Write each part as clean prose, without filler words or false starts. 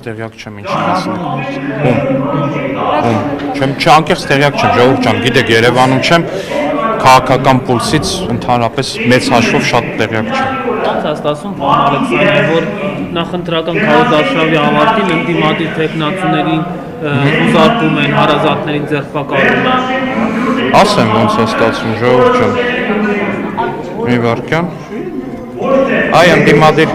Տեղյակ չեմ ինչ ասենք։ Չեմ անկեղծ տեղյակ չեմ, ժողովուրդ ջան, գիտեք Երևանում չեմ, քաղաքական պուլսից ընդհանրապես մեծ հաշվով շատ տեղյակ չեմ։ Ոնց է ստացվում, պարոն Ալեքսանդր, որ նախընտրական քարոզարշավի ավարտին ընդդիմադիր թեկնածուներին ուզարկում են, հարազատներին ձերբակալում են։ Ասեմ ոնց է ստացվում, ժողովուրդ ջան։ Մի վարքյան։ Այ ընդդիմադիր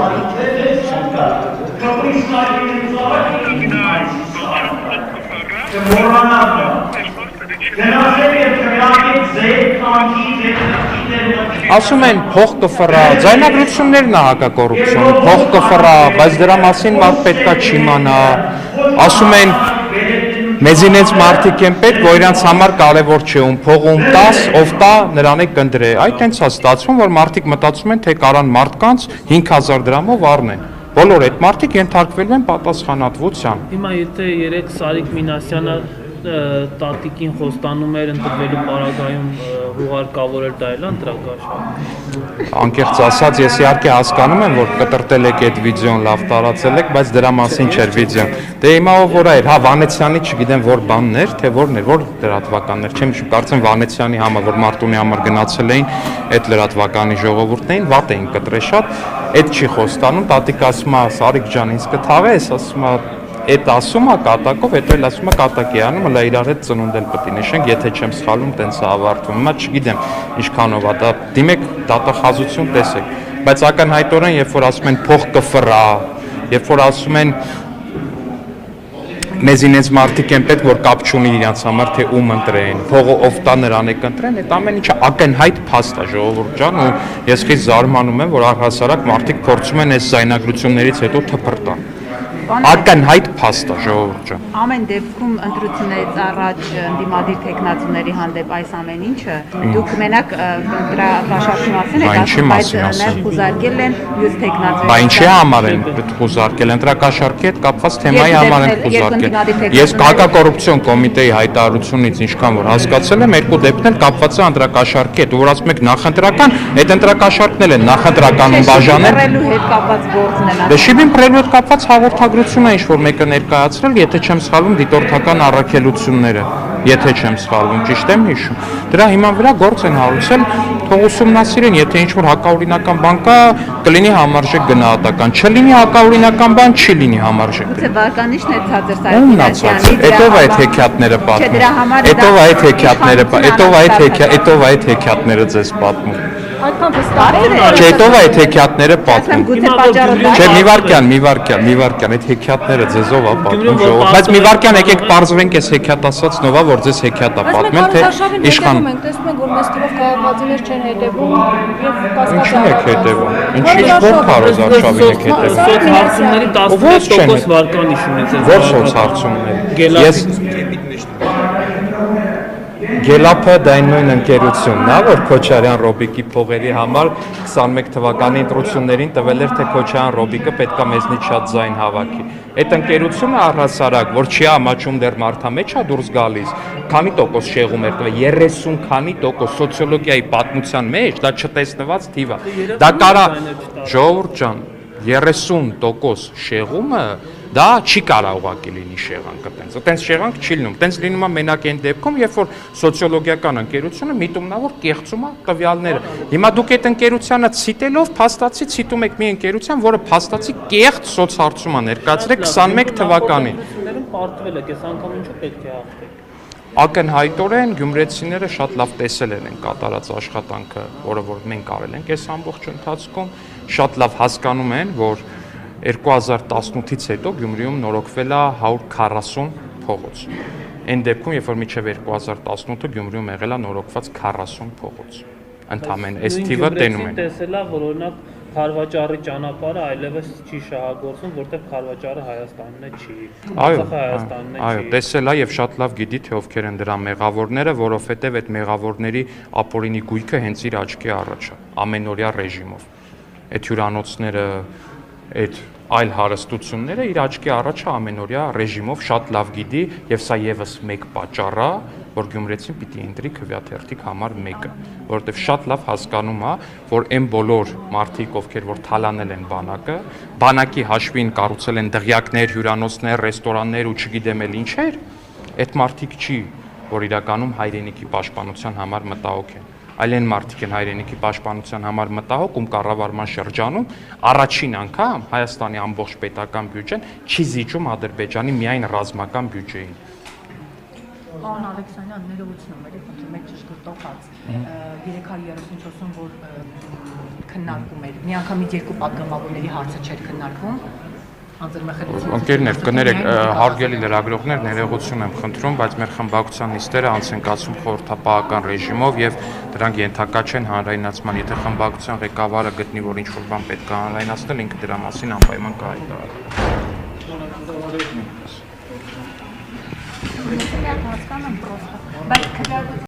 Ասում են փող կֆռա, ձայնագրություններն է հակակոռուպցիոն, փող կֆռա, բայց դրա մասին մարդ պետքա չիմանա։ Ասում են մեզինից մարդիկ են պետք, որ իրանց համար կարևոր չէ, ում փողում տաս, ով տա, նրան է կնդրե։ Այդ հենց է ստացվում, որ մարդիկ մտածում են, թե կարան մարդկանց 5000 դրամով առնեն։ Բոլոր այդ մարդիկ ենթարկվել են պատասխանատվության։ Հիմա եթե երեք Սարիկ Մինասյանը տատիկին խոստանում էր ընտրվելու պարագայում հուղարկավորել, դա էլ ընտրակաշար։ Անկեղծ ասած, ես իհարկե հասկանում եմ, որ կտրտել եք այդ վիդեոն, լավ տարածել եք, բայց դրա մասին չէր վիդեոն։ Դե հիմա ով որ էր, հա Վանեցյանի չգիտեմ որ բանն էր, թե որն էր, որ լրատվականներ, չեմ հիշում, կարծեմ Վանեցյանի համար, որ Մարտունի համար գնացել էին, այդ լրատվականի ժողովուրդն էին, վատ էին կտրել շատ, այդ չի խոստանում, տատիկ ասում է Սարիկ ջան, ինձ կթաղես, ասում է Այդ ասում է կատակով, հետո էլ ասում է կատակի անում, հլա իրար հետ ծնունդ էլ պետք է նշենք, եթե չեմ սխալվում, տենց է ավարտվում։ Հիմա չգիտեմ ինչքանով է դա, դիմեք դատախազություն տեսեք, բայց ակնհայտորեն, երբ որ ասում են փող կֆռա, երբ որ ասում են մեզինից մարդիկ են պետք, որ կապ չունի իրենց համար, թե ում ընտրեն, փողը ով տա նրան է կընտրեն, այդ ամեն ինչը ակնհայտ փաստ է, ժողովուրդ ջան, ու ես խիստ զարմանում եմ, որ առհասարակ մարդիկ փորձում են այս զայնագրություններից հետո թփրտան։ Ակնհայտ փաստ է, ժողովուրդ ջան։ Ամեն դեպքում ընտրություններից առաջ ընդդիմադիր թեկնածուների հանդեպ այս ամեն ինչը դուք մենակ դրա կաշառքի մասին եք ասում, բայց նաև խուզարկել են մյուս թեկնածուները։ Բա ինչի համար են խուզարկել, ընտրակաշառքի հետ կապված թեմայի համար են խուզարկել։ Ես հակակոռուպցիոն կոմիտեի հայտարարությունից ինչքան որ հասկացել եմ, երկու դեպքն էլ կապված է ընտրակաշառքի հետ, որ ասում եք նախընտրական, այդ ընտրակաշառքն էլ են նախընտրականում բաժանել։ Դե շիբին պրելու հետ կապված հաղորդագրություն է ինչ-որ մեկը ներկայացրել, եթե չեմ սխալվում դիտորդական առաքելությունները, եթե չեմ սխալվում, ճիշտ եմ հիշում։ Դրա հիման վրա գործ են հարուցել, թող ուսումնասիրեն, եթե ինչ-որ հակաօրինական բան կա, կլինի համարժեք գնահատական, չլինի հակաօրինական բան, չի լինի համարժեք։ Գուցե վարկանիշն է ցածր Սարքիսյանի։ Էտով այդ հեքիաթները պատմում։ Էտով այդ հեքիաթները ձեզ պատմում։ Չետով այդ հեքիաթները պատմում։ Չէ, մի վարքյան, այդ հեքիաթները ձեզով է պատմում ժողովուրդ։ Բայց մի վարքյան եկեք պարզվենք այս հեքիաթ ասածնով, որ ձեզ հեքիաթ է պատմել, թե իշխան։ Տեսնում ենք, որ մեծ թվով քաղաքացիներ չեն հետևում եւ Ինչի՞ եք հետևում։ Ինչի՞ որ քարոզարշավին եք հետևում։ Սոցհարցումների 11% վարկանիշ ունեցել։ Որ սոցհարցումների։ Ես Գելափը դա այն նույն ընկերությունն է, որ Քոչարյան Ռոբիկի փողերի համար 21 թվականի ընտրություններին տվել էր, թե Քոչարյան Ռոբիկը պետքա մեզնից շատ ձայն հավաքի։ Այդ ընկերությունը առհասարակ, որ չի ամաչում դեռ մարդամեջ է դուրս գալիս, քանի տոկոս շեղում էր տվել, 30 քանի տոկոս սոցիոլոգիայի պատմության մեջ, դա չտեսնված թիվ է։ Դա կարա, ժողովուրդ ջան, 30% շեղումը դա չի կարող ուղղակի լինի շեղանքը տենց։ Տենց շեղանք չի լինում։ Տենց լինում է մենակ այն դեպքում, երբ որ սոցիոլոգիական ընկերությունը միտումնավոր կեղծում է տվյալները։ Հիմա դուք այդ ընկերությանը ցիտելով փաստացի ցիտում եք մի ընկերության, որը փաստացի կեղծ սոցհարցում է ներկայացրել 21 թվականին։ Պարտվել եք, այս անգամ ինչու պետք է հաղթեք։ Ակնհայտորեն գյումրեցիները շատ լավ տեսել են կատարած աշխատանքը, որը որ մենք արել ենք այս ամբողջ ընթացքում, շատ լավ հասկանում են, որ 2018-ից հետո Գյումրիում նորոգվել է 140 փողոց։ Այն դեպքում, երբ որ մինչև 2018-ը Գյումրիում եղել է նորոգված 40 փողոց։ Ընդամենը այս թիվը տենում են։ Տեսել է, որ օրինակ Խարվաճարի ճանապարհը այլևս չի շահագործվում, որտեղ Խարվաճարը Հայաստանն է չի։ Այո, տեսել է եւ շատ լավ գիտի, թե ովքեր են դրա մեղավորները, որովհետեւ այդ մեղավորների ապօրինի գույքը հենց իր աչքի առաջ է, ամենօրյա ռեժիմով։ Այդ հյուրանոցները, այդ այլ հարստությունները իր աչքի առաջ է ամենօրյա ռեժիմով շատ լավ գիտի եւ սա եւս մեկ պատճառ է, որ գյումրեցին պիտի ընտրի քվեաթերթիկ համար 1-ը, որովհետև շատ լավ հասկանում է, որ այն բոլոր մարդիկ, ովքեր որ թալանել են բանակը, բանակի հաշվին կառուցել են դղյակներ, հյուրանոցներ, ռեստորաններ ու չգիտեմ էլ ինչեր, այդ մարդիկ չի, որ իրականում հայրենիքի պաշտպանության համար մտահոգ են։ Այլ այն մարդիկ են հայրենիքի պաշտպանության համար մտահոգ, ում կառավարման շրջանում առաջին անգամ Հայաստանի ամբողջ պետական բյուջեն չի զիջում Ադրբեջանի միայն ռազմական բյուջեին։ Պարոն Ալեքսանյան, ներողություն եք, խնդրում եք ճշգրտողած 334-ում, որ քննարկում էր, միանգամից երկու պատգամավորների հարցը չէր քննարկվում, Ընկերներ, կներեք, հարգելի լրագրողներ, ներողություն եմ խնդրում, բայց մեր խմբակցության նիստերը անց են կացվում խորհրդապահական ռեժիմով եւ դրանք ենթակա չեն հանրայնացման։ Եթե խմբակցության ղեկավարը գտնի, որ ինչ-որ բան պետք է հանրայնացնել, ինքը դրա մասին անպայման կհայտարարի։ Հասկանում եմ, պրոստը, բայց